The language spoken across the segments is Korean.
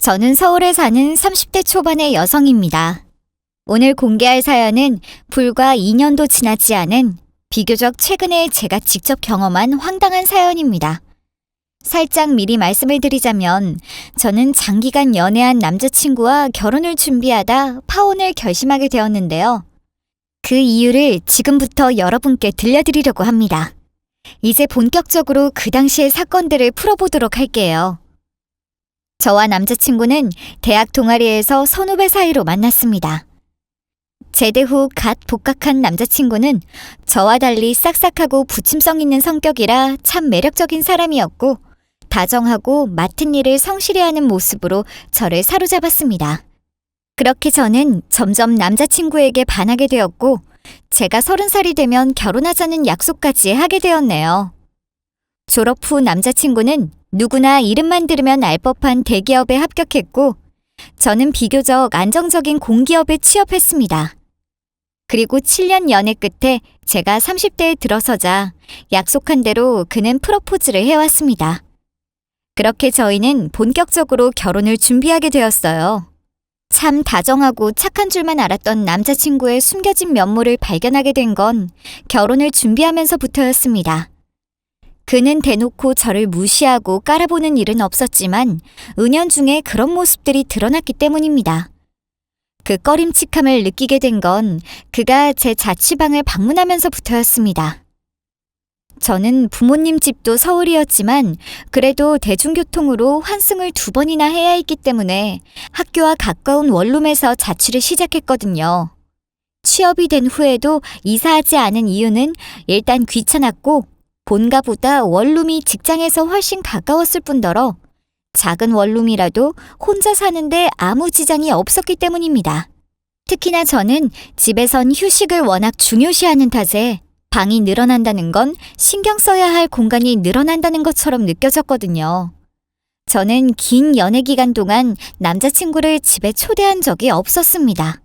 저는 서울에 사는 30대 초반의 여성입니다. 오늘 공개할 사연은 불과 2년도 지나지 않은 비교적 최근에 제가 직접 경험한 황당한 사연입니다. 살짝 미리 말씀을 드리자면 저는 장기간 연애한 남자친구와 결혼을 준비하다 파혼을 결심하게 되었는데요. 그 이유를 지금부터 여러분께 들려드리려고 합니다. 이제 본격적으로 그 당시의 사건들을 풀어보도록 할게요. 저와 남자친구는 대학 동아리에서 선후배 사이로 만났습니다. 제대 후 갓 복학한 남자친구는 저와 달리 싹싹하고 부침성 있는 성격이라 참 매력적인 사람이었고 다정하고 맡은 일을 성실히 하는 모습으로 저를 사로잡았습니다. 그렇게 저는 점점 남자친구에게 반하게 되었고 제가 30살이 되면 결혼하자는 약속까지 하게 되었네요. 졸업 후 남자친구는 누구나 이름만 들으면 알 법한 대기업에 합격했고 저는 비교적 안정적인 공기업에 취업했습니다. 그리고 7년 연애 끝에 제가 30대에 들어서자 약속한 대로 그는 프로포즈를 해왔습니다. 그렇게 저희는 본격적으로 결혼을 준비하게 되었어요. 참 다정하고 착한 줄만 알았던 남자친구의 숨겨진 면모를 발견하게 된 건 결혼을 준비하면서부터였습니다. 그는 대놓고 저를 무시하고 깔아보는 일은 없었지만 은연중에 그런 모습들이 드러났기 때문입니다. 그 꺼림칙함을 느끼게 된 건 그가 제 자취방을 방문하면서부터였습니다. 저는 부모님 집도 서울이었지만 그래도 대중교통으로 환승을 2번이나 해야 했기 때문에 학교와 가까운 원룸에서 자취를 시작했거든요. 취업이 된 후에도 이사하지 않은 이유는 일단 귀찮았고 본가보다 원룸이 직장에서 훨씬 가까웠을 뿐더러 작은 원룸이라도 혼자 사는데 아무 지장이 없었기 때문입니다. 특히나 저는 집에선 휴식을 워낙 중요시하는 탓에 방이 늘어난다는 건 신경 써야 할 공간이 늘어난다는 것처럼 느껴졌거든요. 저는 긴 연애 기간 동안 남자친구를 집에 초대한 적이 없었습니다.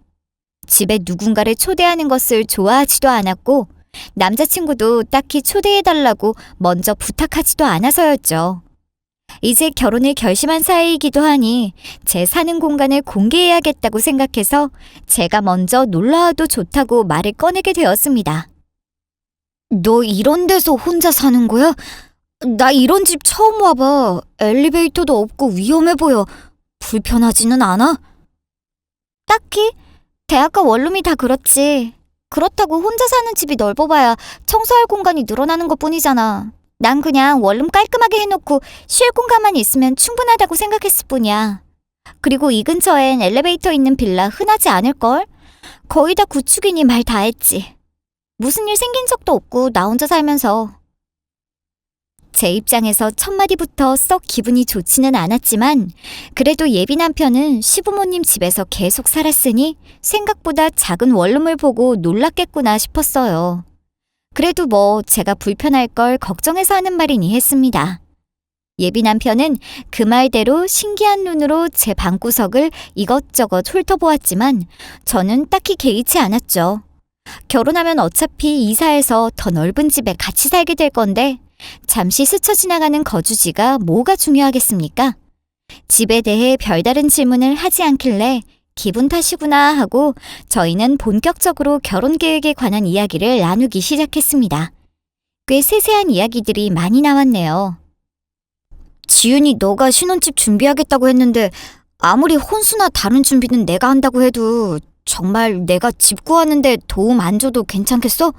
집에 누군가를 초대하는 것을 좋아하지도 않았고 남자친구도 딱히 초대해달라고 먼저 부탁하지도 않아서였죠. 이제 결혼을 결심한 사이이기도 하니 제 사는 공간을 공개해야겠다고 생각해서 제가 먼저 놀러와도 좋다고 말을 꺼내게 되었습니다. 너 이런 데서 혼자 사는 거야? 나 이런 집 처음 와봐. 엘리베이터도 없고 위험해 보여. 불편하지는 않아? 딱히? 대학가 원룸이 다 그렇지. 그렇다고 혼자 사는 집이 넓어봐야 청소할 공간이 늘어나는 것뿐이잖아. 난 그냥 원룸 깔끔하게 해놓고 쉴 공간만 있으면 충분하다고 생각했을 뿐이야. 그리고 이 근처엔 엘리베이터 있는 빌라 흔하지 않을걸? 거의 다 구축이니 말 다 했지. 무슨 일 생긴 적도 없고 나 혼자 살면서. 제 입장에서 첫 마디부터 썩 기분이 좋지는 않았지만 그래도 예비 남편은 시부모님 집에서 계속 살았으니 생각보다 작은 원룸을 보고 놀랐겠구나 싶었어요. 그래도 뭐 제가 불편할 걸 걱정해서 하는 말이니 했습니다. 예비 남편은 그 말대로 신기한 눈으로 제 방구석을 이것저것 훑어보았지만 저는 딱히 개의치 않았죠. 결혼하면 어차피 이사해서 더 넓은 집에 같이 살게 될 건데 잠시 스쳐 지나가는 거주지가 뭐가 중요하겠습니까? 집에 대해 별다른 질문을 하지 않길래 기분 탓이구나 하고 저희는 본격적으로 결혼 계획에 관한 이야기를 나누기 시작했습니다. 꽤 세세한 이야기들이 많이 나왔네요. 지윤이 너가 신혼집 준비하겠다고 했는데 아무리 혼수나 다른 준비는 내가 한다고 해도 정말 내가 집 구하는데 도움 안 줘도 괜찮겠어?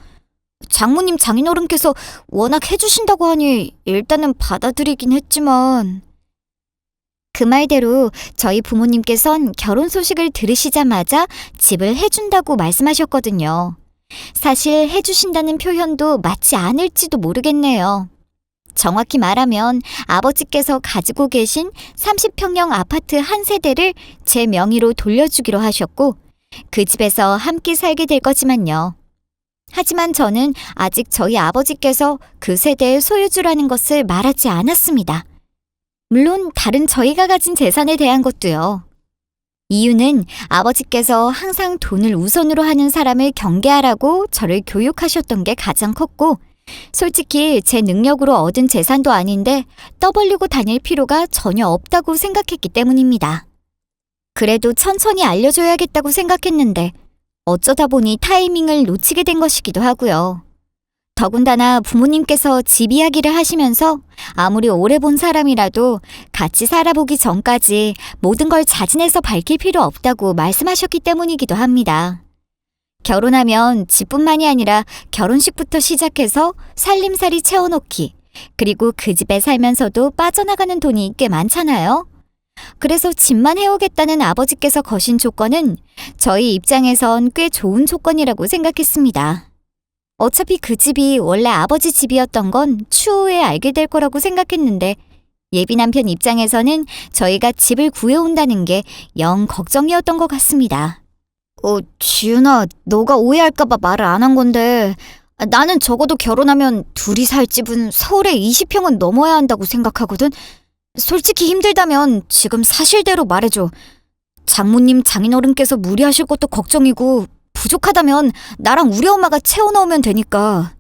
장모님 장인어른께서 워낙 해주신다고 하니 일단은 받아들이긴 했지만. 그 말대로 저희 부모님께선 결혼 소식을 들으시자마자 집을 해준다고 말씀하셨거든요. 사실 해주신다는 표현도 맞지 않을지도 모르겠네요. 정확히 말하면 아버지께서 가지고 계신 30평형 아파트 한 세대를 제 명의로 돌려주기로 하셨고 그 집에서 함께 살게 될 거지만요. 하지만 저는 아직 저희 아버지께서 그 세대의 소유주라는 것을 말하지 않았습니다. 물론 다른 저희가 가진 재산에 대한 것도요. 이유는 아버지께서 항상 돈을 우선으로 하는 사람을 경계하라고 저를 교육하셨던 게 가장 컸고 솔직히 제 능력으로 얻은 재산도 아닌데 떠벌리고 다닐 필요가 전혀 없다고 생각했기 때문입니다. 그래도 천천히 알려줘야겠다고 생각했는데 어쩌다 보니 타이밍을 놓치게 된 것이기도 하고요. 더군다나 부모님께서 집 이야기를 하시면서 아무리 오래 본 사람이라도 같이 살아보기 전까지 모든 걸 자진해서 밝힐 필요 없다고 말씀하셨기 때문이기도 합니다. 결혼하면 집뿐만이 아니라 결혼식부터 시작해서 살림살이 채워놓기, 그리고 그 집에 살면서도 빠져나가는 돈이 꽤 많잖아요. 그래서 집만 해오겠다는 아버지께서 거신 조건은 저희 입장에선 꽤 좋은 조건이라고 생각했습니다. 어차피 그 집이 원래 아버지 집이었던 건 추후에 알게 될 거라고 생각했는데 예비 남편 입장에서는 저희가 집을 구해온다는 게 영 걱정이었던 것 같습니다. 지윤아, 너가 오해할까봐 말을 안 한 건데 나는 적어도 결혼하면 둘이 살 집은 서울에 20평은 넘어야 한다고 생각하거든. 솔직히 힘들다면 지금 사실대로 말해줘. 장모님, 장인어른께서 무리하실 것도 걱정이고 부족하다면 나랑 우리 엄마가 채워넣으면 되니까.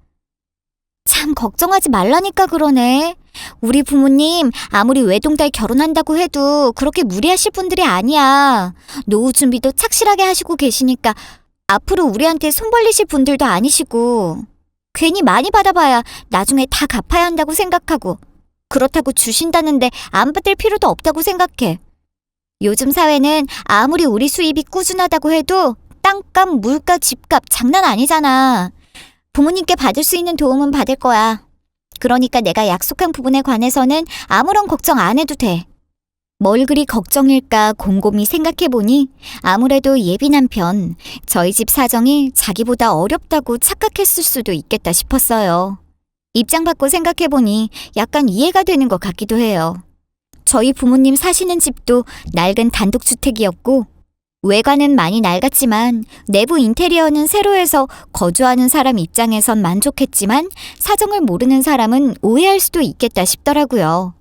참 걱정하지 말라니까 그러네. 우리 부모님 아무리 외동딸 결혼한다고 해도 그렇게 무리하실 분들이 아니야. 노후 준비도 착실하게 하시고 계시니까 앞으로 우리한테 손 벌리실 분들도 아니시고 괜히 많이 받아봐야 나중에 다 갚아야 한다고 생각하고 그렇다고 주신다는데 안 받을 필요도 없다고 생각해. 요즘 사회는 아무리 우리 수입이 꾸준하다고 해도 땅값, 물가, 집값 장난 아니잖아. 부모님께 받을 수 있는 도움은 받을 거야. 그러니까 내가 약속한 부분에 관해서는 아무런 걱정 안 해도 돼. 뭘 그리 걱정일까 곰곰이 생각해보니 아무래도 예비 남편, 저희 집 사정이 자기보다 어렵다고 착각했을 수도 있겠다 싶었어요. 입장 바꿔 생각해보니 약간 이해가 되는 것 같기도 해요. 저희 부모님 사시는 집도 낡은 단독주택이었고 외관은 많이 낡았지만 내부 인테리어는 새로 해서 거주하는 사람 입장에선 만족했지만 사정을 모르는 사람은 오해할 수도 있겠다 싶더라고요.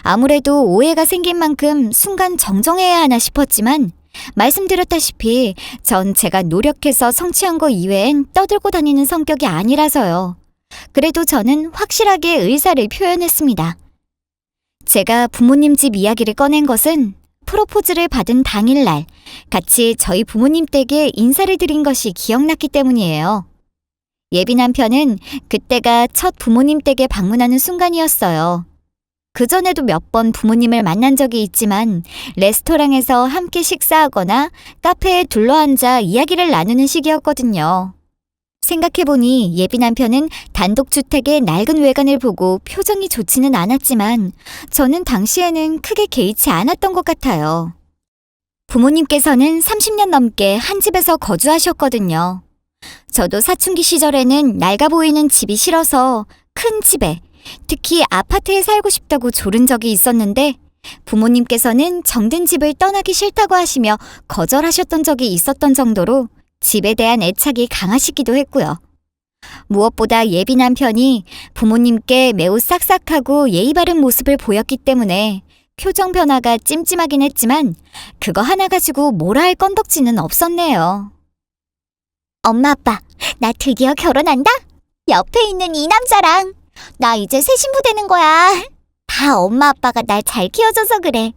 아무래도 오해가 생긴 만큼 순간 정정해야 하나 싶었지만 말씀드렸다시피 전 제가 노력해서 성취한 거 이외엔 떠들고 다니는 성격이 아니라서요. 그래도 저는 확실하게 의사를 표현했습니다. 제가 부모님 집 이야기를 꺼낸 것은 프로포즈를 받은 당일날 같이 저희 부모님 댁에 인사를 드린 것이 기억났기 때문이에요. 예비 남편은 그때가 첫 부모님 댁에 방문하는 순간이었어요. 그전에도 몇 번 부모님을 만난 적이 있지만 레스토랑에서 함께 식사하거나 카페에 둘러앉아 이야기를 나누는 시기였거든요. 생각해보니 예비 남편은 단독주택의 낡은 외관을 보고 표정이 좋지는 않았지만 저는 당시에는 크게 개의치 않았던 것 같아요. 부모님께서는 30년 넘게 한 집에서 거주하셨거든요. 저도 사춘기 시절에는 낡아 보이는 집이 싫어서 큰 집에, 특히 아파트에 살고 싶다고 조른 적이 있었는데 부모님께서는 정든 집을 떠나기 싫다고 하시며 거절하셨던 적이 있었던 정도로 집에 대한 애착이 강하시기도 했고요. 무엇보다 예비 남편이 부모님께 매우 싹싹하고 예의 바른 모습을 보였기 때문에 표정 변화가 찜찜하긴 했지만 그거 하나 가지고 뭐라 할 건덕지는 없었네요. 엄마 아빠, 나 드디어 결혼한다? 옆에 있는 이 남자랑. 나 이제 새 신부 되는 거야. 다 엄마 아빠가 날 잘 키워줘서 그래.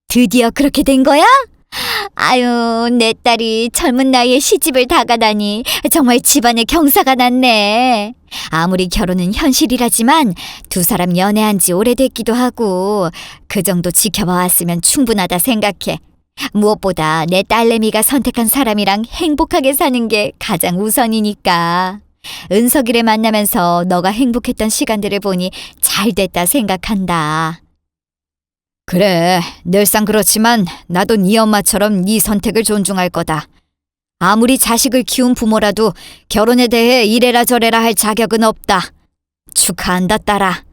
드디어 그렇게 된 거야? 아유, 내 딸이 젊은 나이에 시집을 다 가다니 정말 집안에 경사가 났네. 아무리 결혼은 현실이라지만 두 사람 연애한 지 오래됐기도 하고 그 정도 지켜봐왔으면 충분하다 생각해. 무엇보다 내 딸내미가 선택한 사람이랑 행복하게 사는 게 가장 우선이니까. 은석이를 만나면서 너가 행복했던 시간들을 보니 잘됐다 생각한다. 그래, 늘상 그렇지만 나도 네 엄마처럼 네 선택을 존중할 거다. 아무리 자식을 키운 부모라도 결혼에 대해 이래라 저래라 할 자격은 없다. 축하한다, 딸아.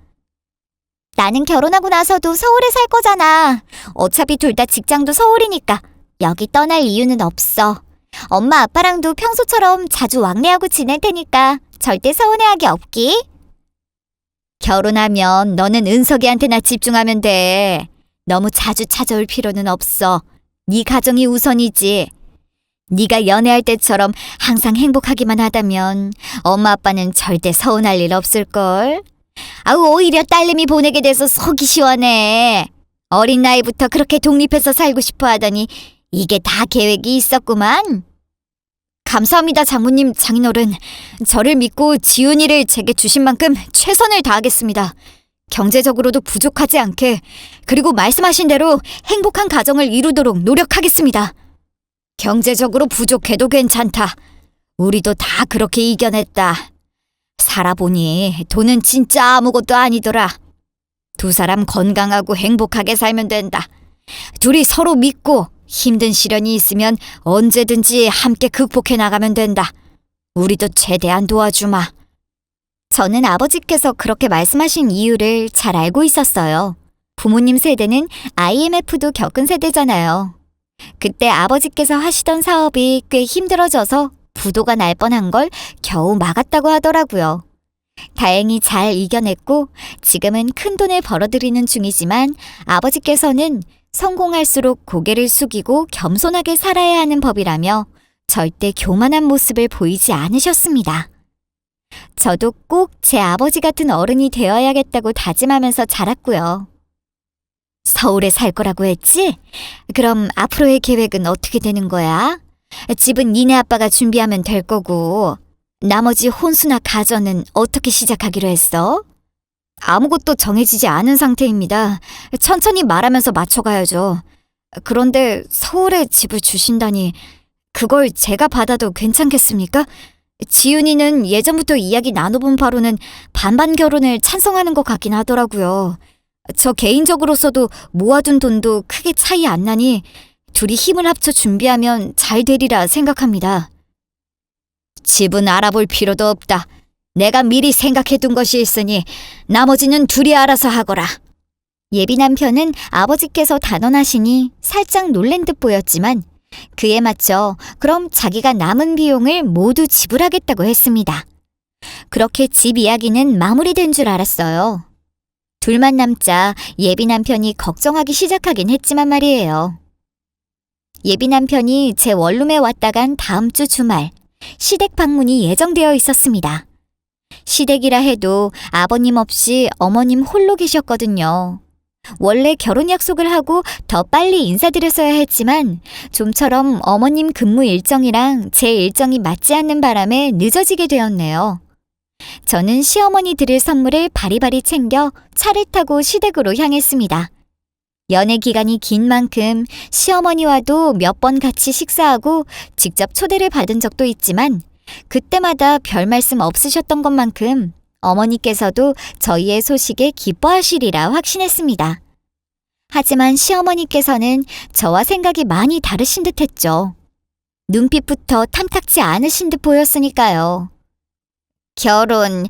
나는 결혼하고 나서도 서울에 살 거잖아. 어차피 둘 다 직장도 서울이니까 여기 떠날 이유는 없어. 엄마 아빠랑도 평소처럼 자주 왕래하고 지낼 테니까 절대 서운해하기 없기. 결혼하면 너는 은석이한테나 집중하면 돼. 너무 자주 찾아올 필요는 없어. 네 가정이 우선이지. 네가 연애할 때처럼 항상 행복하기만 하다면 엄마 아빠는 절대 서운할 일 없을걸. 아우, 오히려 딸내미 보내게 돼서 속이 시원해. 어린 나이부터 그렇게 독립해서 살고 싶어 하더니 이게 다 계획이 있었구만. 감사합니다, 장모님, 장인어른. 저를 믿고 지훈이를 제게 주신 만큼 최선을 다하겠습니다. 경제적으로도 부족하지 않게, 그리고 말씀하신 대로 행복한 가정을 이루도록 노력하겠습니다. 경제적으로 부족해도 괜찮다. 우리도 다 그렇게 이겨냈다. 살아보니 돈은 진짜 아무것도 아니더라. 두 사람 건강하고 행복하게 살면 된다. 둘이 서로 믿고 힘든 시련이 있으면 언제든지 함께 극복해 나가면 된다. 우리도 최대한 도와주마. 저는 아버지께서 그렇게 말씀하신 이유를 잘 알고 있었어요. 부모님 세대는 IMF도 겪은 세대잖아요. 그때 아버지께서 하시던 사업이 꽤 힘들어져서 부도가 날 뻔한 걸 겨우 막았다고 하더라고요. 다행히 잘 이겨냈고 지금은 큰 돈을 벌어들이는 중이지만 아버지께서는 성공할수록 고개를 숙이고 겸손하게 살아야 하는 법이라며 절대 교만한 모습을 보이지 않으셨습니다. 저도 꼭 제 아버지 같은 어른이 되어야겠다고 다짐하면서 자랐고요. 서울에 살 거라고 했지? 그럼 앞으로의 계획은 어떻게 되는 거야? 집은 니네 아빠가 준비하면 될 거고 나머지 혼수나 가전은 어떻게 시작하기로 했어? 아무것도 정해지지 않은 상태입니다. 천천히 말하면서 맞춰가야죠. 그런데 서울에 집을 주신다니 그걸 제가 받아도 괜찮겠습니까? 지윤이는 예전부터 이야기 나눠본 바로는 반반 결혼을 찬성하는 것 같긴 하더라고요. 저 개인적으로서도 모아둔 돈도 크게 차이 안 나니 둘이 힘을 합쳐 준비하면 잘 되리라 생각합니다. 집은 알아볼 필요도 없다. 내가 미리 생각해둔 것이 있으니 나머지는 둘이 알아서 하거라. 예비 남편은 아버지께서 단언하시니 살짝 놀란 듯 보였지만 그에 맞춰 그럼 자기가 남은 비용을 모두 지불하겠다고 했습니다. 그렇게 집 이야기는 마무리된 줄 알았어요. 둘만 남자 예비 남편이 걱정하기 시작하긴 했지만 말이에요. 예비 남편이 제 원룸에 왔다 간 다음 주 주말 시댁 방문이 예정되어 있었습니다. 시댁이라 해도 아버님 없이 어머님 홀로 계셨거든요. 원래 결혼 약속을 하고 더 빨리 인사드렸어야 했지만 좀처럼 어머님 근무 일정이랑 제 일정이 맞지 않는 바람에 늦어지게 되었네요. 저는 시어머니 드릴 선물을 바리바리 챙겨 차를 타고 시댁으로 향했습니다. 연애 기간이 긴 만큼 시어머니와도 몇 번 같이 식사하고 직접 초대를 받은 적도 있지만 그때마다 별 말씀 없으셨던 것만큼 어머니께서도 저희의 소식에 기뻐하시리라 확신했습니다. 하지만 시어머니께서는 저와 생각이 많이 다르신 듯 했죠. 눈빛부터 탐탁지 않으신 듯 보였으니까요. 결혼,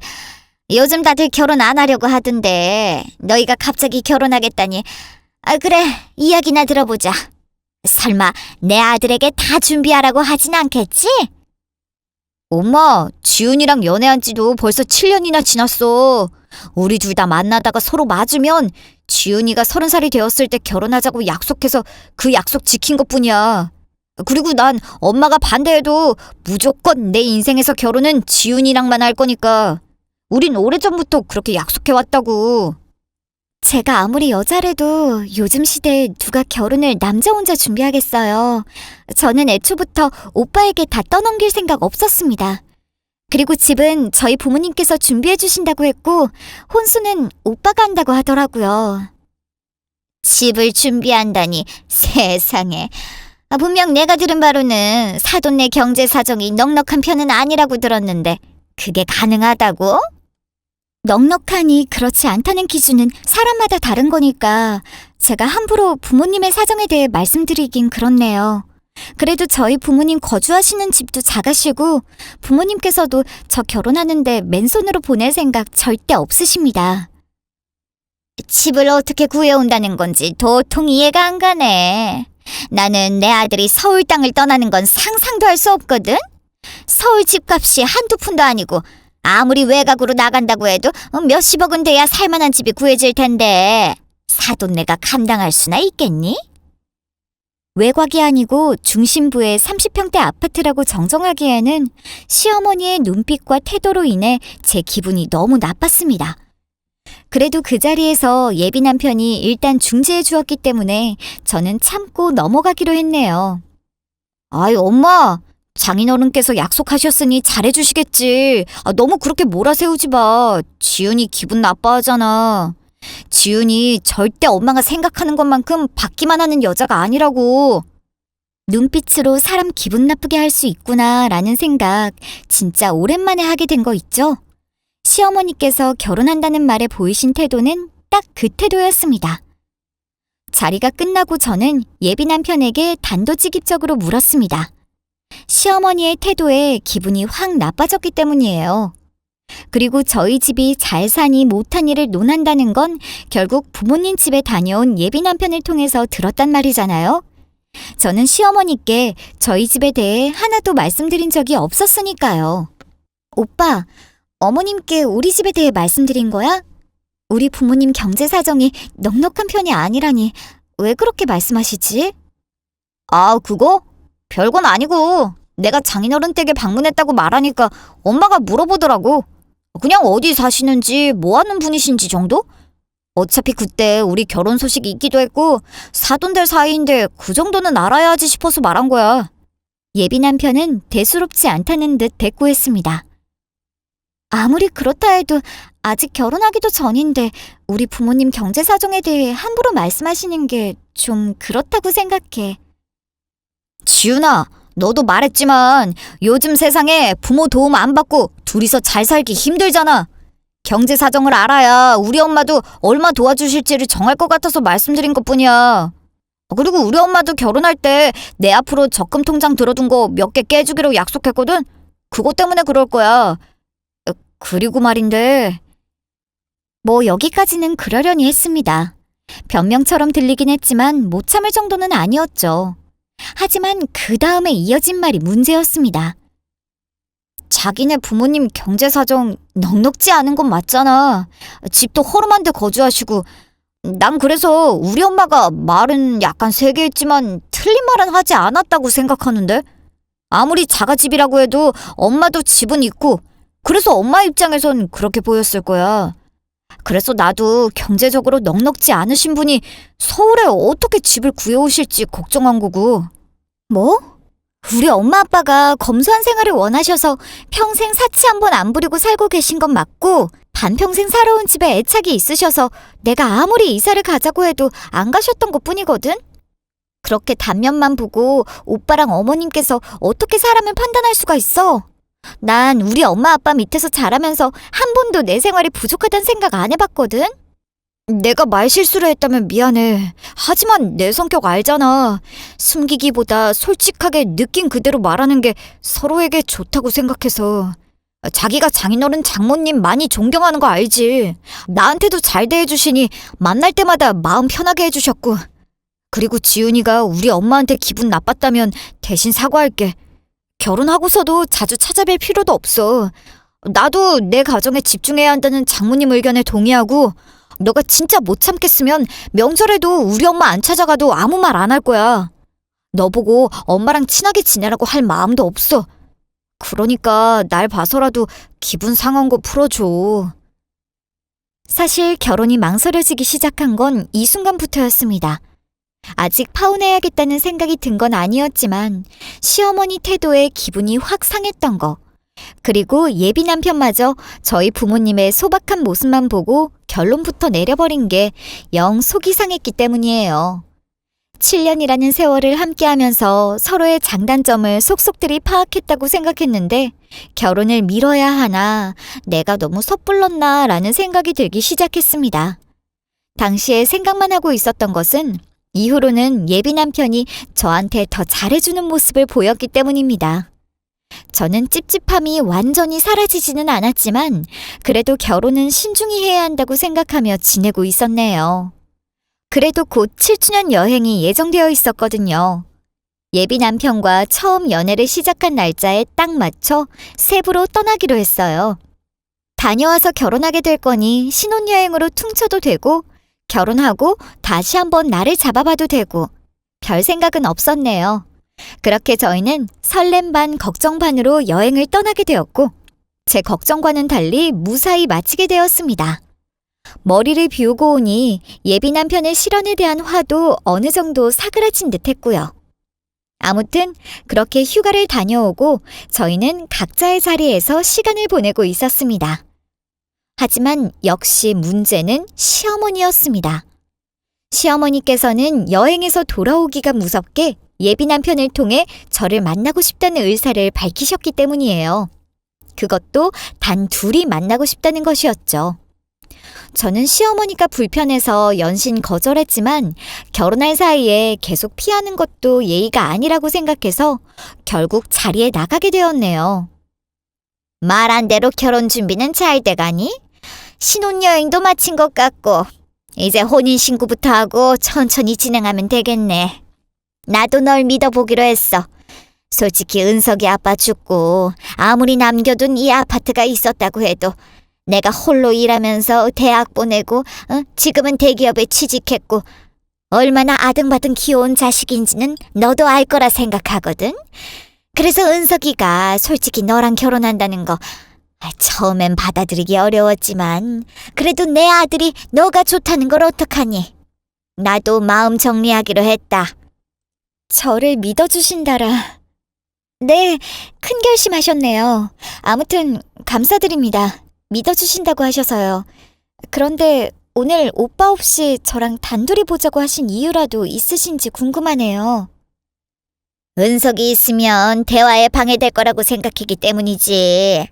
요즘 다들 결혼 안 하려고 하던데 너희가 갑자기 결혼하겠다니. 그래, 이야기나 들어보자. 설마 내 아들에게 다 준비하라고 하진 않겠지? 엄마, 지훈이랑 연애한 지도 벌써 7년이나 지났어. 우리 둘 다 만나다가 서로 맞으면 지훈이가 30살이 되었을 때 결혼하자고 약속해서 그 약속 지킨 것뿐이야. 그리고 난 엄마가 반대해도 무조건 내 인생에서 결혼은 지훈이랑만 할 거니까. 우린 오래전부터 그렇게 약속해왔다고. 제가 아무리 여자래도 요즘 시대에 누가 결혼을 남자 혼자 준비하겠어요. 저는 애초부터 오빠에게 다 떠넘길 생각 없었습니다. 그리고 집은 저희 부모님께서 준비해 주신다고 했고 혼수는 오빠가 한다고 하더라고요. 집을 준비한다니 세상에. 분명 내가 들은 바로는 사돈네 경제 사정이 넉넉한 편은 아니라고 들었는데 그게 가능하다고? 넉넉하니 그렇지 않다는 기준은 사람마다 다른 거니까 제가 함부로 부모님의 사정에 대해 말씀드리긴 그렇네요. 그래도 저희 부모님 거주하시는 집도 작으시고 부모님께서도 저 결혼하는데 맨손으로 보낼 생각 절대 없으십니다. 집을 어떻게 구해온다는 건지 도통 이해가 안 가네. 나는 내 아들이 서울 땅을 떠나는 건 상상도 할 수 없거든. 서울 집값이 한두 푼도 아니고 아무리 외곽으로 나간다고 해도 몇십억은 돼야 살만한 집이 구해질 텐데 사돈네가 감당할 수나 있겠니? 외곽이 아니고 중심부의 30평대 아파트라고 정정하기에는 시어머니의 눈빛과 태도로 인해 제 기분이 너무 나빴습니다. 그래도 그 자리에서 예비 남편이 일단 중지해 주었기 때문에 저는 참고 넘어가기로 했네요. 아이, 엄마! 장인어른께서 약속하셨으니 잘해주시겠지. 너무 그렇게 몰아세우지 마. 지훈이 기분 나빠하잖아. 지훈이 절대 엄마가 생각하는 것만큼 받기만 하는 여자가 아니라고. 눈빛으로 사람 기분 나쁘게 할 수 있구나 라는 생각 진짜 오랜만에 하게 된 거 있죠? 시어머니께서 결혼한다는 말에 보이신 태도는 딱 그 태도였습니다. 자리가 끝나고 저는 예비 남편에게 단도직입적으로 물었습니다. 시어머니의 태도에 기분이 확 나빠졌기 때문이에요. 그리고 저희 집이 잘 사니 못한 일을 논한다는 건 결국 부모님 집에 다녀온 예비 남편을 통해서 들었단 말이잖아요. 저는 시어머니께 저희 집에 대해 하나도 말씀드린 적이 없었으니까요. 오빠, 어머님께 우리 집에 대해 말씀드린 거야? 우리 부모님 경제 사정이 넉넉한 편이 아니라니 왜 그렇게 말씀하시지? 아, 그거? 별건 아니고 내가 장인어른 댁에 방문했다고 말하니까 엄마가 물어보더라고. 그냥 어디 사시는지 뭐 하는 분이신지 정도? 어차피 그때 우리 결혼 소식이 있기도 했고 사돈들 사이인데 그 정도는 알아야지 싶어서 말한 거야. 예비 남편은 대수롭지 않다는 듯 대꾸했습니다. 아무리 그렇다 해도 아직 결혼하기도 전인데 우리 부모님 경제 사정에 대해 함부로 말씀하시는 게 좀 그렇다고 생각해. 지훈아, 너도 말했지만 요즘 세상에 부모 도움 안 받고 둘이서 잘 살기 힘들잖아. 경제 사정을 알아야 우리 엄마도 얼마 도와주실지를 정할 것 같아서 말씀드린 것뿐이야. 그리고 우리 엄마도 결혼할 때 내 앞으로 적금 통장 들어둔 거 몇 개 깨주기로 약속했거든? 그것 때문에 그럴 거야. 그리고 말인데. 뭐 여기까지는 그러려니 했습니다. 변명처럼 들리긴 했지만 못 참을 정도는 아니었죠. 하지만 그 다음에 이어진 말이 문제였습니다. 자기네 부모님 경제 사정 넉넉지 않은 건 맞잖아. 집도 허름한 데 거주하시고. 난 그래서 우리 엄마가 말은 약간 세게 했지만 틀린 말은 하지 않았다고 생각하는데. 아무리 자가집이라고 해도 엄마도 집은 있고 그래서 엄마 입장에선 그렇게 보였을 거야. 그래서 나도 경제적으로 넉넉지 않으신 분이 서울에 어떻게 집을 구해오실지 걱정한 거고. 뭐? 우리 엄마 아빠가 검소한 생활을 원하셔서 평생 사치 한 번 안 부리고 살고 계신 건 맞고 반평생 살아온 집에 애착이 있으셔서 내가 아무리 이사를 가자고 해도 안 가셨던 것뿐이거든? 그렇게 단면만 보고 오빠랑 어머님께서 어떻게 사람을 판단할 수가 있어? 난 우리 엄마 아빠 밑에서 자라면서 한 번도 내 생활이 부족하다는 생각 안 해봤거든? 내가 말실수를 했다면 미안해. 하지만 내 성격 알잖아. 숨기기보다 솔직하게 느낀 그대로 말하는 게 서로에게 좋다고 생각해서. 자기가 장인어른 장모님 많이 존경하는 거 알지? 나한테도 잘 대해주시니 만날 때마다 마음 편하게 해주셨고. 그리고 지훈이가 우리 엄마한테 기분 나빴다면 대신 사과할게. 결혼하고서도 자주 찾아뵐 필요도 없어. 나도 내 가정에 집중해야 한다는 장모님 의견에 동의하고 너가 진짜 못 참겠으면 명절에도 우리 엄마 안 찾아가도 아무 말 안 할 거야. 너 보고 엄마랑 친하게 지내라고 할 마음도 없어. 그러니까 날 봐서라도 기분 상한 거 풀어줘. 사실 결혼이 망설여지기 시작한 건 이 순간부터였습니다. 아직 파혼해야겠다는 생각이 든 건 아니었지만 시어머니 태도에 기분이 확 상했던 거. 그리고 예비 남편마저 저희 부모님의 소박한 모습만 보고 결론부터 내려버린 게 영 속이 상했기 때문이에요. 7년이라는 세월을 함께하면서 서로의 장단점을 속속들이 파악했다고 생각했는데 결혼을 미뤄야 하나, 내가 너무 섣불렀나 라는 생각이 들기 시작했습니다. 당시에 생각만 하고 있었던 것은 이후로는 예비 남편이 저한테 더 잘해주는 모습을 보였기 때문입니다. 저는 찝찝함이 완전히 사라지지는 않았지만 그래도 결혼은 신중히 해야 한다고 생각하며 지내고 있었네요. 그래도 곧 7주년 여행이 예정되어 있었거든요. 예비 남편과 처음 연애를 시작한 날짜에 딱 맞춰 세부로 떠나기로 했어요. 다녀와서 결혼하게 될 거니 신혼여행으로 퉁쳐도 되고 결혼하고 다시 한번 날을 잡아봐도 되고 별 생각은 없었네요. 그렇게 저희는 설렘 반 걱정 반으로 여행을 떠나게 되었고 제 걱정과는 달리 무사히 마치게 되었습니다. 머리를 비우고 오니 예비 남편의 실언에 대한 화도 어느 정도 사그라진 듯 했고요. 아무튼 그렇게 휴가를 다녀오고 저희는 각자의 자리에서 시간을 보내고 있었습니다. 하지만 역시 문제는 시어머니였습니다. 시어머니께서는 여행에서 돌아오기가 무섭게 예비 남편을 통해 저를 만나고 싶다는 의사를 밝히셨기 때문이에요. 그것도 단 둘이 만나고 싶다는 것이었죠. 저는 시어머니가 불편해서 연신 거절했지만 결혼할 사이에 계속 피하는 것도 예의가 아니라고 생각해서 결국 자리에 나가게 되었네요. 말한 대로 결혼 준비는 잘 돼가니? 신혼여행도 마친 것 같고 이제 혼인신고부터 하고 천천히 진행하면 되겠네. 나도 널 믿어보기로 했어. 솔직히 은석이 아빠 죽고 아무리 남겨둔 이 아파트가 있었다고 해도 내가 홀로 일하면서 대학 보내고 지금은 대기업에 취직했고 얼마나 아등바등 귀여운 자식인지는 너도 알 거라 생각하거든. 그래서 은석이가 솔직히 너랑 결혼한다는 거 처음엔 받아들이기 어려웠지만 그래도 내 아들이 너가 좋다는 걸 어떡하니? 나도 마음 정리하기로 했다. 저를 믿어주신다라. 네, 큰 결심하셨네요. 아무튼 감사드립니다. 믿어주신다고 하셔서요. 그런데 오늘 오빠 없이 저랑 단둘이 보자고 하신 이유라도 있으신지 궁금하네요. 은석이 있으면 대화에 방해될 거라고 생각했기 때문이지.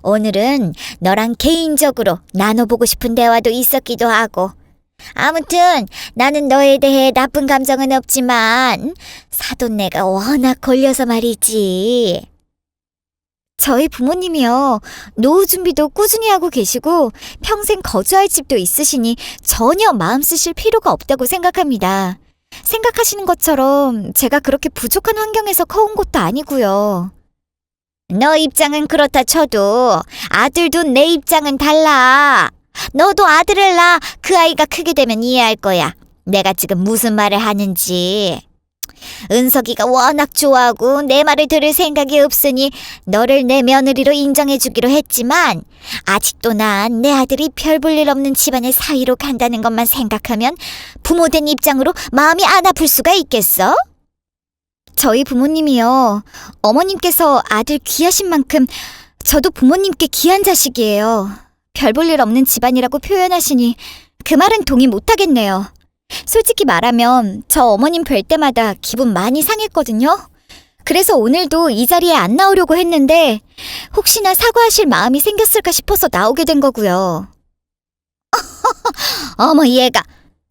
오늘은 너랑 개인적으로 나눠보고 싶은 대화도 있었기도 하고. 아무튼 나는 너에 대해 나쁜 감정은 없지만 사돈네가 워낙 걸려서 말이지. 저희 부모님이요. 노후 준비도 꾸준히 하고 계시고 평생 거주할 집도 있으시니 전혀 마음 쓰실 필요가 없다고 생각합니다. 생각하시는 것처럼 제가 그렇게 부족한 환경에서 커온 것도 아니고요. 너 입장은 그렇다 쳐도 아들도 내 입장은 달라. 너도 아들을 낳아 그 아이가 크게 되면 이해할 거야. 내가 지금 무슨 말을 하는지. 은석이가 워낙 좋아하고 내 말을 들을 생각이 없으니 너를 내 며느리로 인정해주기로 했지만 아직도 난 내 아들이 별 볼 일 없는 집안의 사위로 간다는 것만 생각하면 부모된 입장으로 마음이 안 아플 수가 있겠어? 저희 부모님이요. 어머님께서 아들 귀하신 만큼 저도 부모님께 귀한 자식이에요. 별 볼 일 없는 집안이라고 표현하시니 그 말은 동의 못하겠네요. 솔직히 말하면 저 어머님 뵐 때마다 기분 많이 상했거든요. 그래서 오늘도 이 자리에 안 나오려고 했는데 혹시나 사과하실 마음이 생겼을까 싶어서 나오게 된 거고요. 어머 얘가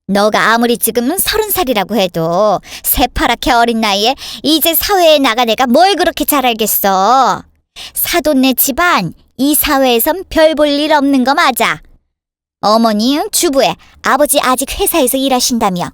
너가 아무리 지금은 30살이라고 해도 새파랗게 어린 나이에 이제 사회에 나간 애가 뭘 그렇게 잘 알겠어. 사돈네 집안 이 사회에선 별 볼 일 없는 거 맞아. 어머니 주부에 아버지 아직 회사에서 일하신다며.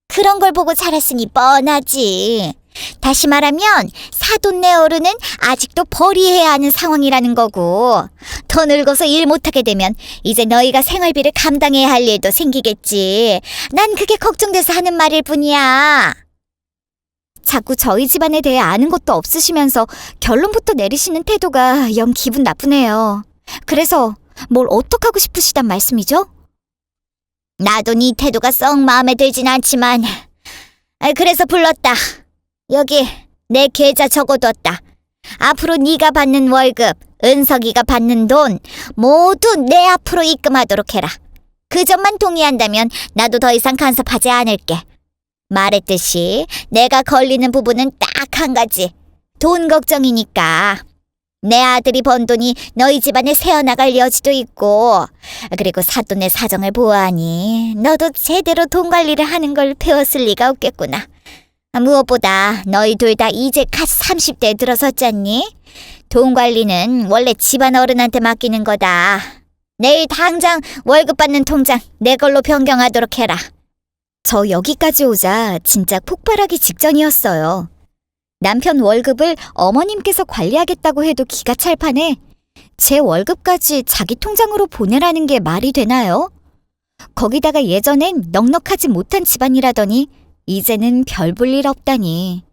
그런 걸 보고 자랐으니 뻔하지. 다시 말하면 사돈네 어른은 아직도 벌이해야 하는 상황이라는 거고 더 늙어서 일 못하게 되면 이제 너희가 생활비를 감당해야 할 일도 생기겠지. 난 그게 걱정돼서 하는 말일 뿐이야. 자꾸 저희 집안에 대해 아는 것도 없으시면서 결론부터 내리시는 태도가 영 기분 나쁘네요. 그래서 뭘 어떡하고 싶으시단 말씀이죠? 나도 네 태도가 썩 마음에 들진 않지만 그래서 불렀다. 여기 내 계좌 적어뒀다. 앞으로 네가 받는 월급, 은석이가 받는 돈 모두 내 앞으로 입금하도록 해라. 그 점만 동의한다면 나도 더 이상 간섭하지 않을게. 말했듯이 내가 걸리는 부분은 딱 한 가지. 돈 걱정이니까. 내 아들이 번 돈이 너희 집안에 새어나갈 여지도 있고 그리고 사돈의 사정을 보아하니 너도 제대로 돈 관리를 하는 걸 배웠을 리가 없겠구나. 무엇보다 너희 둘 다 이제 갓 30대에 들어섰잖니? 돈 관리는 원래 집안 어른한테 맡기는 거다. 내일 당장 월급 받는 통장 내 걸로 변경하도록 해라. 저 여기까지 오자 진짜 폭발하기 직전이었어요. 남편 월급을 어머님께서 관리하겠다고 해도 기가 찰 판에 제 월급까지 자기 통장으로 보내라는 게 말이 되나요? 거기다가 예전엔 넉넉하지 못한 집안이라더니 이제는 별 볼 일 없다니.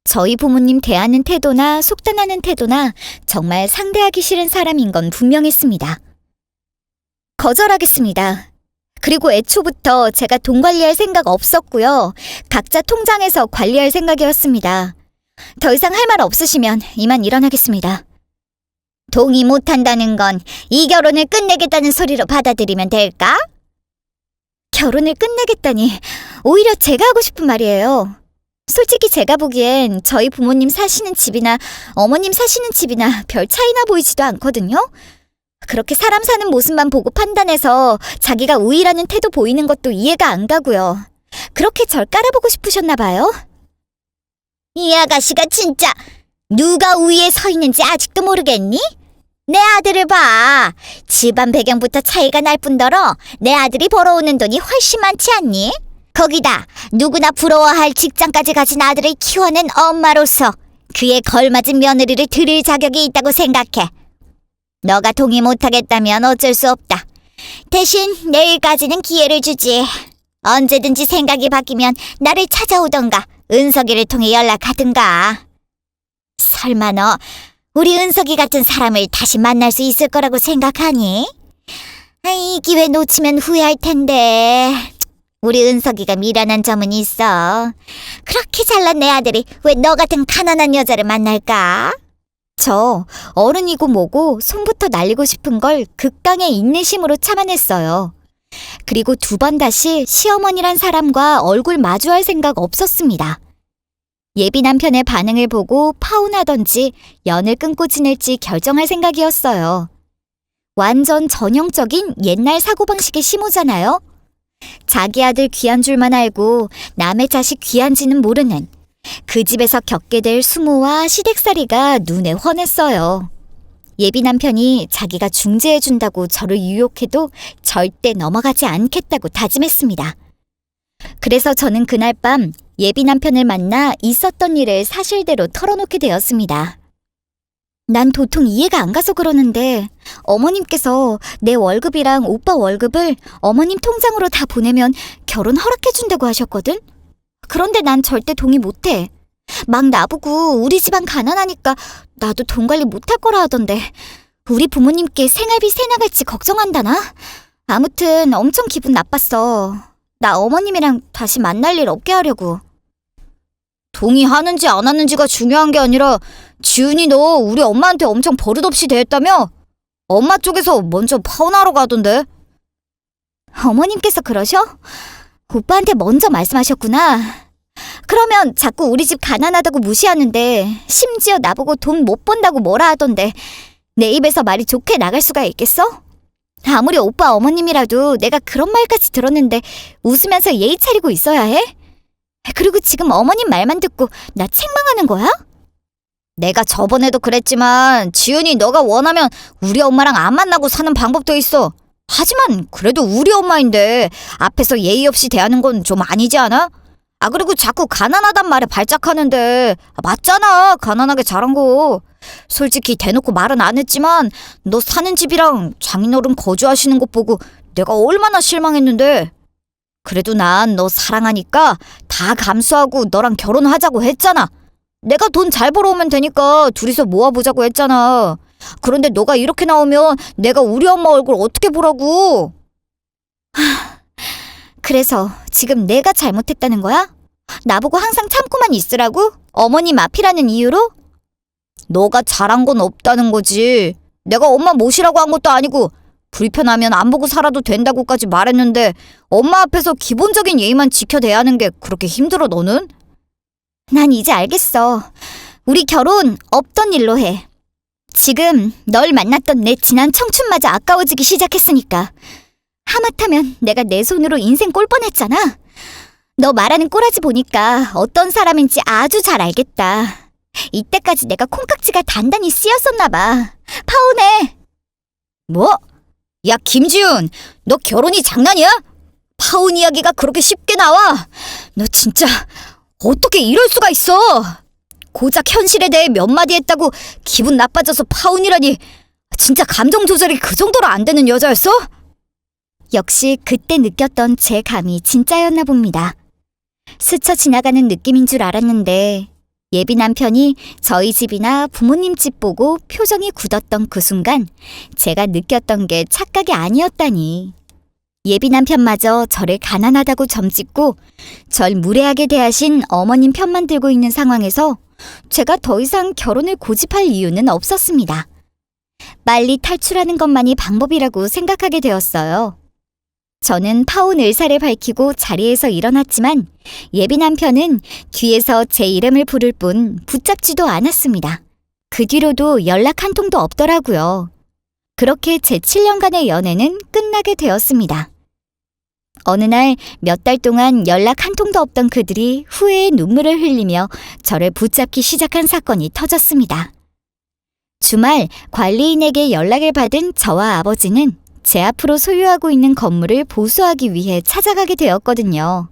저희 부모님 대하는 태도나 속단하는 태도나 정말 상대하기 싫은 사람인 건 분명했습니다. 거절하겠습니다. 그리고 애초부터 제가 돈 관리할 생각 없었고요. 각자 통장에서 관리할 생각이었습니다. 더 이상 할 말 없으시면 이만 일어나겠습니다. 동의 못한다는 건 이 결혼을 끝내겠다는 소리로 받아들이면 될까? 결혼을 끝내겠다니 오히려 제가 하고 싶은 말이에요. 솔직히 제가 보기엔 저희 부모님 사시는 집이나 어머님 사시는 집이나 별 차이나 보이지도 않거든요. 그렇게 사람 사는 모습만 보고 판단해서 자기가 우위라는 태도 보이는 것도 이해가 안 가고요. 그렇게 절 깔아보고 싶으셨나 봐요. 이 아가씨가 진짜 누가 우위에 서 있는지 아직도 모르겠니? 내 아들을 봐. 집안 배경부터 차이가 날 뿐더러 내 아들이 벌어오는 돈이 훨씬 많지 않니? 거기다 누구나 부러워할 직장까지 가진 아들을 키워낸 엄마로서 그에 걸맞은 며느리를 들일 자격이 있다고 생각해. 너가 동의 못하겠다면 어쩔 수 없다. 대신 내일까지는 기회를 주지. 언제든지 생각이 바뀌면 나를 찾아오던가 은석이를 통해 연락하든가. 설마 너 우리 은석이 같은 사람을 다시 만날 수 있을 거라고 생각하니? 이 기회 놓치면 후회할 텐데. 우리 은석이가 미련한 점은 있어. 그렇게 잘난 내 아들이 왜 너 같은 가난한 여자를 만날까? 저 어른이고 뭐고 손부터 날리고 싶은 걸 극강의 인내심으로 참아냈어요. 그리고 2번 다시 시어머니란 사람과 얼굴 마주할 생각 없었습니다. 예비 남편의 반응을 보고 파혼하던지 연을 끊고 지낼지 결정할 생각이었어요. 완전 전형적인 옛날 사고방식의 시모잖아요. 자기 아들 귀한 줄만 알고 남의 자식 귀한지는 모르는 그 집에서 겪게 될 수모와 시댁살이가 눈에 훤했어요. 예비 남편이 자기가 중재해준다고 저를 유혹해도 절대 넘어가지 않겠다고 다짐했습니다. 그래서 저는 그날 밤 예비 남편을 만나 있었던 일을 사실대로 털어놓게 되었습니다. 난 도통 이해가 안 가서 그러는데 어머님께서 내 월급이랑 오빠 월급을 어머님 통장으로 다 보내면 결혼 허락해준다고 하셨거든? 그런데 난 절대 동의 못해. 막 나보고 우리 집안 가난하니까 나도 돈 관리 못할 거라 하던데 우리 부모님께 생활비 새 나갈지 걱정한다나? 아무튼 엄청 기분 나빴어. 나 어머님이랑 다시 만날 일 없게 하려고. 동의하는지 안 하는지가 중요한 게 아니라 지훈이 너 우리 엄마한테 엄청 버릇없이 대했다며? 엄마 쪽에서 먼저 파혼하러 가던데. 어머님께서 그러셔? 오빠한테 먼저 말씀하셨구나. 그러면 자꾸 우리 집 가난하다고 무시하는데 심지어 나보고 돈 못 번다고 뭐라 하던데 내 입에서 말이 좋게 나갈 수가 있겠어? 아무리 오빠 어머님이라도 내가 그런 말까지 들었는데 웃으면서 예의 차리고 있어야 해? 그리고 지금 어머님 말만 듣고 나 책망하는 거야? 내가 저번에도 그랬지만 지훈이 너가 원하면 우리 엄마랑 안 만나고 사는 방법도 있어. 하지만 그래도 우리 엄마인데 앞에서 예의 없이 대하는 건 좀 아니지 않아? 그리고 자꾸 가난하단 말에 발작하는데 맞잖아. 가난하게 자란 거. 솔직히 대놓고 말은 안 했지만 너 사는 집이랑 장인어른 거주하시는 것 보고 내가 얼마나 실망했는데. 그래도 난 너 사랑하니까 다 감수하고 너랑 결혼하자고 했잖아. 내가 돈 잘 벌어오면 되니까 둘이서 모아보자고 했잖아. 그런데 너가 이렇게 나오면 내가 우리 엄마 얼굴 어떻게 보라고. 그래서 지금 내가 잘못했다는 거야? 나보고 항상 참고만 있으라고? 어머님 앞이라는 이유로? 너가 잘한 건 없다는 거지. 내가 엄마 모시라고 한 것도 아니고 불편하면 안 보고 살아도 된다고까지 말했는데 엄마 앞에서 기본적인 예의만 지켜대야 하는 게 그렇게 힘들어 너는? 난 이제 알겠어. 우리 결혼 없던 일로 해. 지금 널 만났던 내 지난 청춘마저 아까워지기 시작했으니까. 하마터면 내가 내 손으로 인생 꼴 뻔했잖아. 너 말하는 꼬라지 보니까 어떤 사람인지 아주 잘 알겠다. 이때까지 내가 콩깍지가 단단히 씌었었나 봐. 파혼해. 뭐? 야 김지훈, 너 결혼이 장난이야? 파혼 이야기가 그렇게 쉽게 나와? 너 진짜 어떻게 이럴 수가 있어? 고작 현실에 대해 몇 마디 했다고 기분 나빠져서 파혼이라니. 진짜 감정 조절이 그 정도로 안 되는 여자였어? 역시 그때 느꼈던 제 감이 진짜였나 봅니다. 스쳐 지나가는 느낌인 줄 알았는데 예비 남편이 저희 집이나 부모님 집 보고 표정이 굳었던 그 순간 제가 느꼈던 게 착각이 아니었다니. 예비 남편마저 저를 가난하다고 점찍고 절 무례하게 대하신 어머님 편만 들고 있는 상황에서 제가 더 이상 결혼을 고집할 이유는 없었습니다. 빨리 탈출하는 것만이 방법이라고 생각하게 되었어요. 저는 파혼 의사를 밝히고 자리에서 일어났지만 예비 남편은 뒤에서 제 이름을 부를 뿐 붙잡지도 않았습니다. 그 뒤로도 연락 한 통도 없더라고요. 그렇게 제 7년간의 연애는 끝나게 되었습니다. 어느 날 몇 달 동안 연락 한 통도 없던 그들이 후회의 눈물을 흘리며 저를 붙잡기 시작한 사건이 터졌습니다. 주말 관리인에게 연락을 받은 저와 아버지는 제 앞으로 소유하고 있는 건물을 보수하기 위해 찾아가게 되었거든요.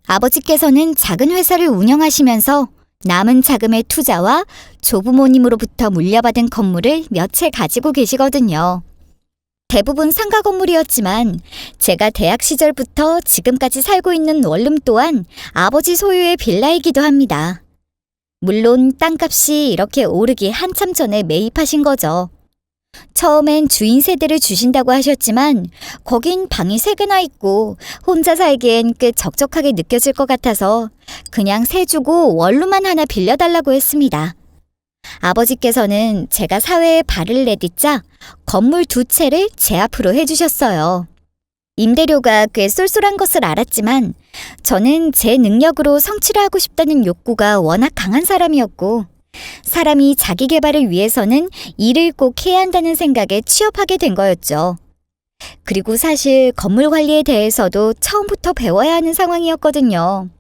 아버지께서는 작은 회사를 운영하시면서 남은 자금의 투자와 조부모님으로부터 물려받은 건물을 몇 채 가지고 계시거든요. 대부분 상가 건물이었지만 제가 대학 시절부터 지금까지 살고 있는 원룸 또한 아버지 소유의 빌라이기도 합니다. 물론 땅값이 이렇게 오르기 한참 전에 매입하신 거죠. 처음엔 주인 세대를 주신다고 하셨지만 거긴 방이 3개나 있고 혼자 살기엔 꽤 적적하게 느껴질 것 같아서 그냥 세 주고 원룸만 하나 빌려달라고 했습니다. 아버지께서는 제가 사회에 발을 내딛자 건물 2채를 제 앞으로 해주셨어요. 임대료가 꽤 쏠쏠한 것을 알았지만 저는 제 능력으로 성취를 하고 싶다는 욕구가 워낙 강한 사람이었고 사람이 자기 개발을 위해서는 일을 꼭 해야 한다는 생각에 취업하게 된 거였죠. 그리고 사실 건물 관리에 대해서도 처음부터 배워야 하는 상황이었거든요.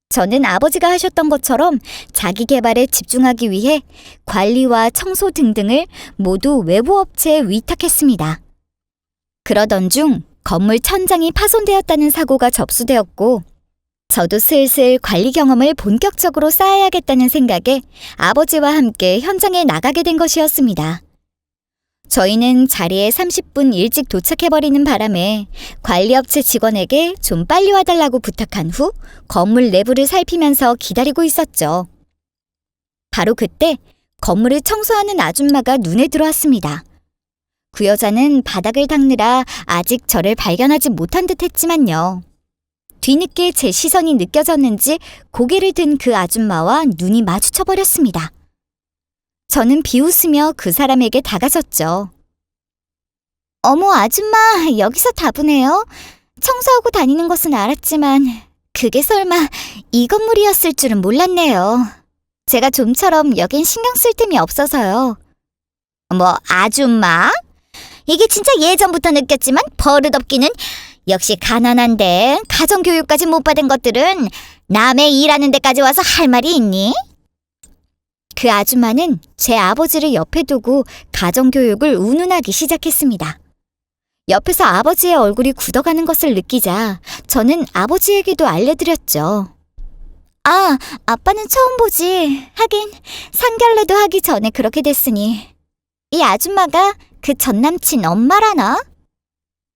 저는 아버지가 하셨던 것처럼 자기 개발에 집중하기 위해 관리와 청소 등등을 모두 외부 업체에 위탁했습니다. 그러던 중 건물 천장이 파손되었다는 사고가 접수되었고 저도 슬슬 관리 경험을 본격적으로 쌓아야겠다는 생각에 아버지와 함께 현장에 나가게 된 것이었습니다. 저희는 자리에 30분 일찍 도착해버리는 바람에 관리업체 직원에게 좀 빨리 와달라고 부탁한 후 건물 내부를 살피면서 기다리고 있었죠. 바로 그때 건물을 청소하는 아줌마가 눈에 들어왔습니다. 그 여자는 바닥을 닦느라 아직 저를 발견하지 못한 듯 했지만요. 뒤늦게 제 시선이 느껴졌는지 고개를 든 그 아줌마와 눈이 마주쳐버렸습니다. 저는 비웃으며 그 사람에게 다가섰죠. 어머, 아줌마, 여기서 다부네요. 청소하고 다니는 것은 알았지만 그게 설마 이 건물이었을 줄은 몰랐네요. 제가 좀처럼 여긴 신경 쓸 틈이 없어서요. 뭐, 아줌마? 이게 진짜 예전부터 느꼈지만 버릇없기는 역시 가난한데 가정교육까지 못 받은 것들은 남의 일하는 데까지 와서 할 말이 있니? 그 아줌마는 제 아버지를 옆에 두고 가정교육을 운운하기 시작했습니다. 옆에서 아버지의 얼굴이 굳어가는 것을 느끼자 저는 아버지에게도 알려드렸죠. 아, 아빠는 처음 보지. 하긴 상견례도 하기 전에 그렇게 됐으니. 이 아줌마가 그 전남친 엄마라나?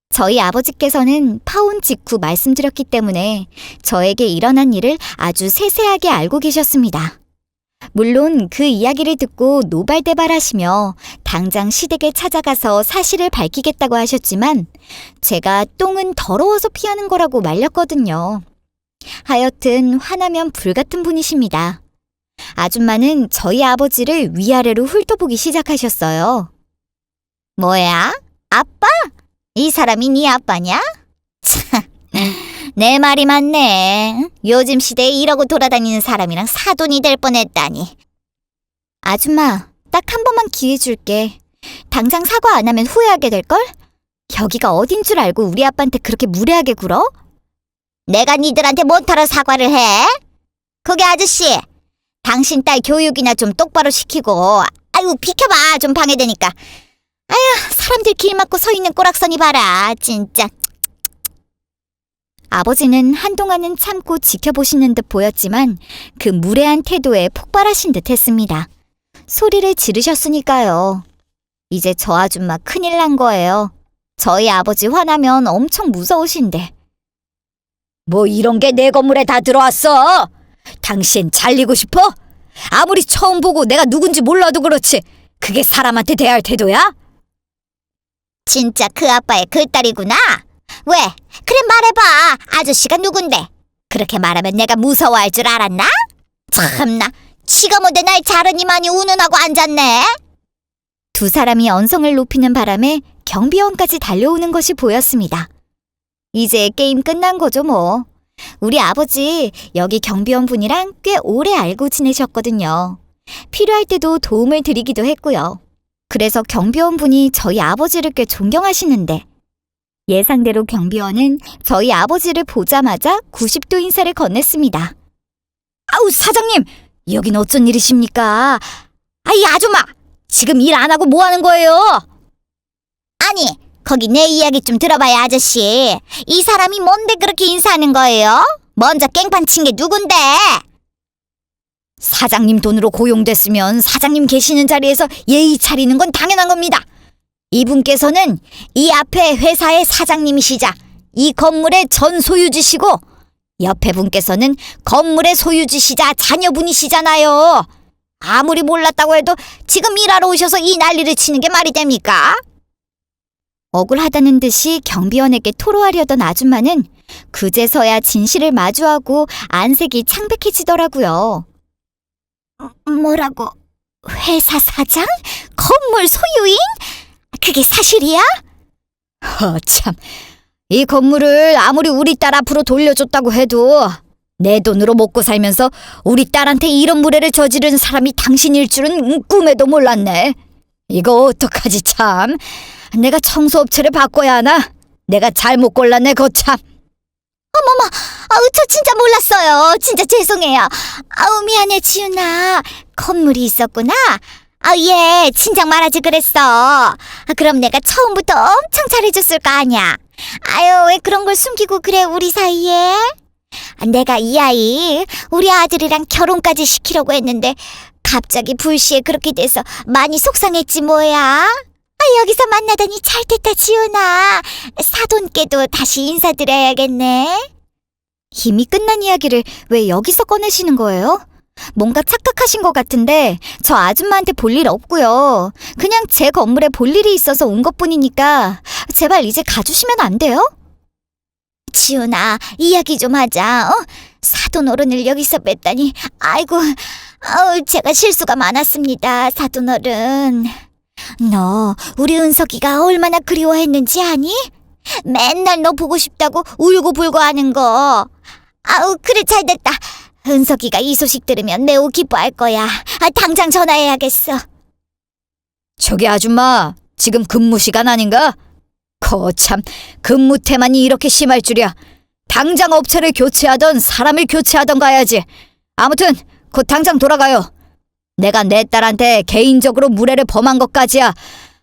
저희 아버지께서는 파혼 직후 말씀드렸기 때문에 저에게 일어난 일을 아주 세세하게 알고 계셨습니다. 물론 그 이야기를 듣고 노발대발하시며 당장 시댁에 찾아가서 사실을 밝히겠다고 하셨지만 제가 똥은 더러워서 피하는 거라고 말렸거든요. 하여튼 화나면 불같은 분이십니다. 아줌마는 저희 아버지를 위아래로 훑어보기 시작하셨어요. 뭐야? 아빠? 이 사람이 네 아빠냐? 참, 내 말이 맞네. 요즘 시대에 이러고 돌아다니는 사람이랑 사돈이 될 뻔했다니. 아줌마, 딱 한 번만 기회 줄게. 당장 사과 안 하면 후회하게 될걸? 여기가 어딘 줄 알고 우리 아빠한테 그렇게 무례하게 굴어? 내가 니들한테 못하러 사과를 해? 거기 아저씨, 당신 딸 교육이나 좀 똑바로 시키고. 아유, 비켜봐. 좀 방해되니까. 아휴, 사람들 길 막고 서 있는 꼬락서니 봐라. 진짜. 아버지는 한동안은 참고 지켜보시는 듯 보였지만 그 무례한 태도에 폭발하신 듯 했습니다. 소리를 지르셨으니까요. 이제 저 아줌마 큰일 난 거예요. 저희 아버지 화나면 엄청 무서우신데. 뭐 이런 게 내 건물에 다 들어왔어? 당신 잘리고 싶어? 아무리 처음 보고 내가 누군지 몰라도 그렇지. 그게 사람한테 대할 태도야? 진짜 그 아빠의 그 딸이구나. 왜? 그래 말해봐. 아저씨가 누군데? 그렇게 말하면 내가 무서워할 줄 알았나? 참나, 지가 뭔데 날 자르니만이 운운하고 앉았네. 두 사람이 언성을 높이는 바람에 경비원까지 달려오는 것이 보였습니다. 이제 게임 끝난 거죠 뭐. 우리 아버지 여기 경비원 분이랑 꽤 오래 알고 지내셨거든요. 필요할 때도 도움을 드리기도 했고요. 그래서 경비원 분이 저희 아버지를 꽤 존경하시는데 예상대로 경비원은 저희 아버지를 보자마자 90도 인사를 건넸습니다. 아우 사장님, 여긴 어쩐 일이십니까? 이 아줌마, 지금 일 안 하고 뭐 하는 거예요? 아니, 거기 내 이야기 좀 들어봐요, 아저씨. 이 사람이 뭔데 그렇게 인사하는 거예요? 먼저 깽판 친 게 누군데? 사장님 돈으로 고용됐으면 사장님 계시는 자리에서 예의 차리는 건 당연한 겁니다. 이분께서는 이 앞에 회사의 사장님이시자 이 건물의 전 소유주시고 옆에 분께서는 건물의 소유주시자 자녀분이시잖아요. 아무리 몰랐다고 해도 지금 일하러 오셔서 이 난리를 치는 게 말이 됩니까? 억울하다는 듯이 경비원에게 토로하려던 아줌마는 그제서야 진실을 마주하고 안색이 창백해지더라고요. 뭐라고? 회사 사장? 건물 소유인? 그게 사실이야? 참, 이 건물을 아무리 우리 딸 앞으로 돌려줬다고 해도 내 돈으로 먹고 살면서 우리 딸한테 이런 무례를 저지른 사람이 당신일 줄은 꿈에도 몰랐네. 이거 어떡하지 참. 내가 청소업체를 바꿔야 하나? 내가 잘못 골랐네 거참. 어머머, 저 진짜 몰랐어요. 진짜 죄송해요. 미안해, 지윤아. 건물이 있었구나. 예, 진작 말하지 그랬어. 그럼 내가 처음부터 엄청 잘해줬을 거 아니야. 왜 그런 걸 숨기고 그래, 우리 사이에? 내가 이 아이, 우리 아들이랑 결혼까지 시키려고 했는데 갑자기 불시에 그렇게 돼서 많이 속상했지 뭐야. 여기서 만나다니 잘 됐다, 지윤아. 사돈께도 다시 인사드려야겠네. 이미 끝난 이야기를 왜 여기서 꺼내시는 거예요? 뭔가 착각하신 것 같은데 저 아줌마한테 볼 일 없고요. 그냥 제 건물에 볼 일이 있어서 온 것뿐이니까 제발 이제 가주시면 안 돼요? 지윤아, 이야기 좀 하자. 사돈 어른을 여기서 뺐다니. 아이고, 제가 실수가 많았습니다, 사돈 어른. 너 우리 은석이가 얼마나 그리워했는지 아니? 맨날 너 보고 싶다고 울고불고 하는 거. 그래, 잘됐다. 은석이가 이 소식 들으면 매우 기뻐할 거야. 당장 전화해야겠어. 저기 아줌마, 지금 근무 시간 아닌가? 거참, 근무 태만이 이렇게 심할 줄이야. 당장 업체를 교체하던 사람을 교체하던 가야지. 아무튼 곧 당장 돌아가요. 내가 내 딸한테 개인적으로 무례를 범한 것까지야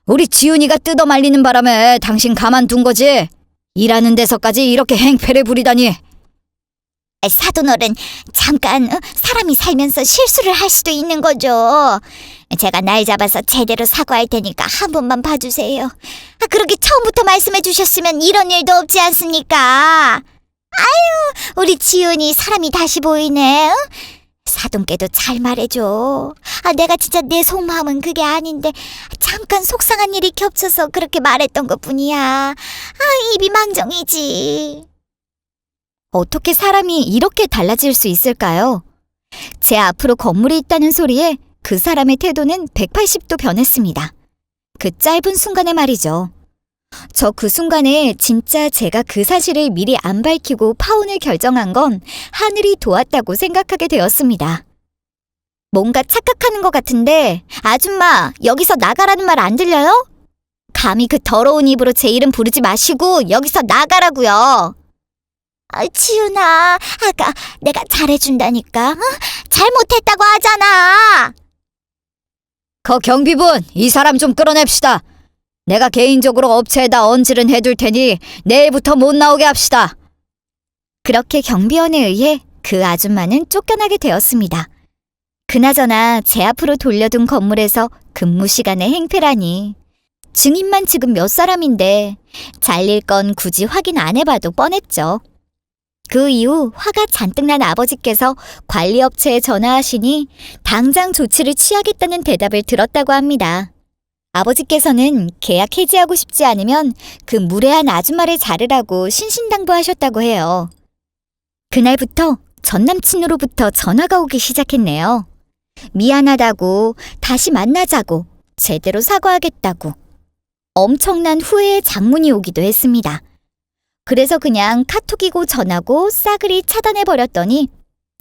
우리 지훈이가 뜯어말리는 바람에 당신 가만둔 거지. 일하는 데서까지 이렇게 행패를 부리다니. 사돈 어른, 잠깐 사람이 살면서 실수를 할 수도 있는 거죠. 제가 날 잡아서 제대로 사과할 테니까 한 번만 봐주세요. 그렇게 처음부터 말씀해 주셨으면 이런 일도 없지 않습니까? 우리 지훈이 사람이 다시 보이네. 사돈께도 잘 말해줘. 내가 진짜 내 속마음은 그게 아닌데 잠깐 속상한 일이 겹쳐서 그렇게 말했던 것뿐이야. 입이 망정이지. 어떻게 사람이 이렇게 달라질 수 있을까요? 제 앞으로 건물이 있다는 소리에 그 사람의 태도는 180도 변했습니다. 그 짧은 순간에 말이죠. 저 그 순간에 진짜 제가 그 사실을 미리 안 밝히고 파혼을 결정한 건 하늘이 도왔다고 생각하게 되었습니다. 뭔가 착각하는 것 같은데 아줌마, 여기서 나가라는 말 안 들려요? 감히 그 더러운 입으로 제 이름 부르지 마시고 여기서 나가라고요. 지윤아, 아까 내가 잘해준다니까. 잘못했다고 하잖아. 거 경비분, 이 사람 좀 끌어냅시다. 내가 개인적으로 업체에다 언질은 해둘 테니 내일부터 못 나오게 합시다. 그렇게 경비원에 의해 그 아줌마는 쫓겨나게 되었습니다. 그나저나 제 앞으로 돌려둔 건물에서 근무 시간에 행패라니. 증인만 지금 몇 사람인데 잘릴 건 굳이 확인 안 해봐도 뻔했죠. 그 이후 화가 잔뜩 난 아버지께서 관리업체에 전화하시니 당장 조치를 취하겠다는 대답을 들었다고 합니다. 아버지께서는 계약 해지하고 싶지 않으면 그 무례한 아줌마를 자르라고 신신당부하셨다고 해요. 그날부터 전 남친으로부터 전화가 오기 시작했네요. 미안하다고, 다시 만나자고, 제대로 사과하겠다고. 엄청난 후회의 장문이 오기도 했습니다. 그래서 그냥 카톡이고 전화고 싸그리 차단해버렸더니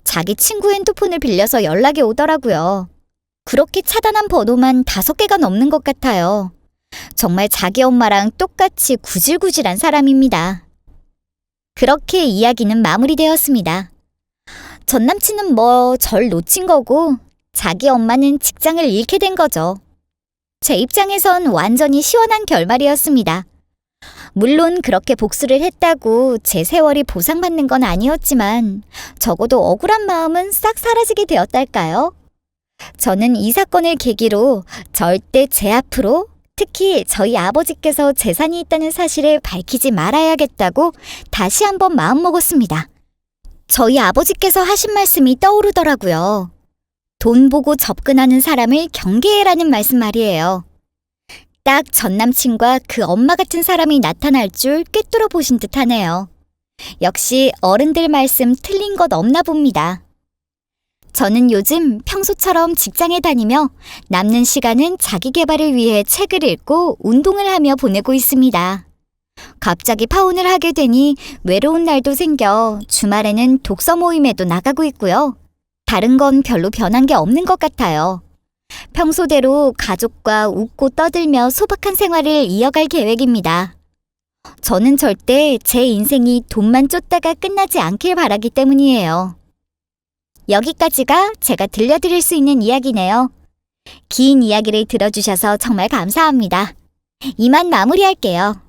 자기 친구 핸드폰을 빌려서 연락이 오더라고요. 그렇게 차단한 번호만 5개가 넘는 것 같아요. 정말 자기 엄마랑 똑같이 구질구질한 사람입니다. 그렇게 이야기는 마무리되었습니다. 전 남친은 절 놓친 거고 자기 엄마는 직장을 잃게 된 거죠. 제 입장에선 완전히 시원한 결말이었습니다. 물론 그렇게 복수를 했다고 제 세월이 보상받는 건 아니었지만 적어도 억울한 마음은 싹 사라지게 되었달까요? 저는 이 사건을 계기로 절대 제 앞으로 특히 저희 아버지께서 재산이 있다는 사실을 밝히지 말아야겠다고 다시 한번 마음먹었습니다. 저희 아버지께서 하신 말씀이 떠오르더라고요. 돈 보고 접근하는 사람을 경계해라는 말씀 말이에요. 딱 전 남친과 그 엄마 같은 사람이 나타날 줄 꿰뚫어 보신 듯 하네요. 역시 어른들 말씀 틀린 것 없나 봅니다. 저는 요즘 평소처럼 직장에 다니며 남는 시간은 자기 개발을 위해 책을 읽고 운동을 하며 보내고 있습니다. 갑자기 파혼을 하게 되니 외로운 날도 생겨 주말에는 독서 모임에도 나가고 있고요. 다른 건 별로 변한 게 없는 것 같아요. 평소대로 가족과 웃고 떠들며 소박한 생활을 이어갈 계획입니다. 저는 절대 제 인생이 돈만 쫓다가 끝나지 않길 바라기 때문이에요. 여기까지가 제가 들려드릴 수 있는 이야기네요. 긴 이야기를 들어주셔서 정말 감사합니다. 이만 마무리할게요.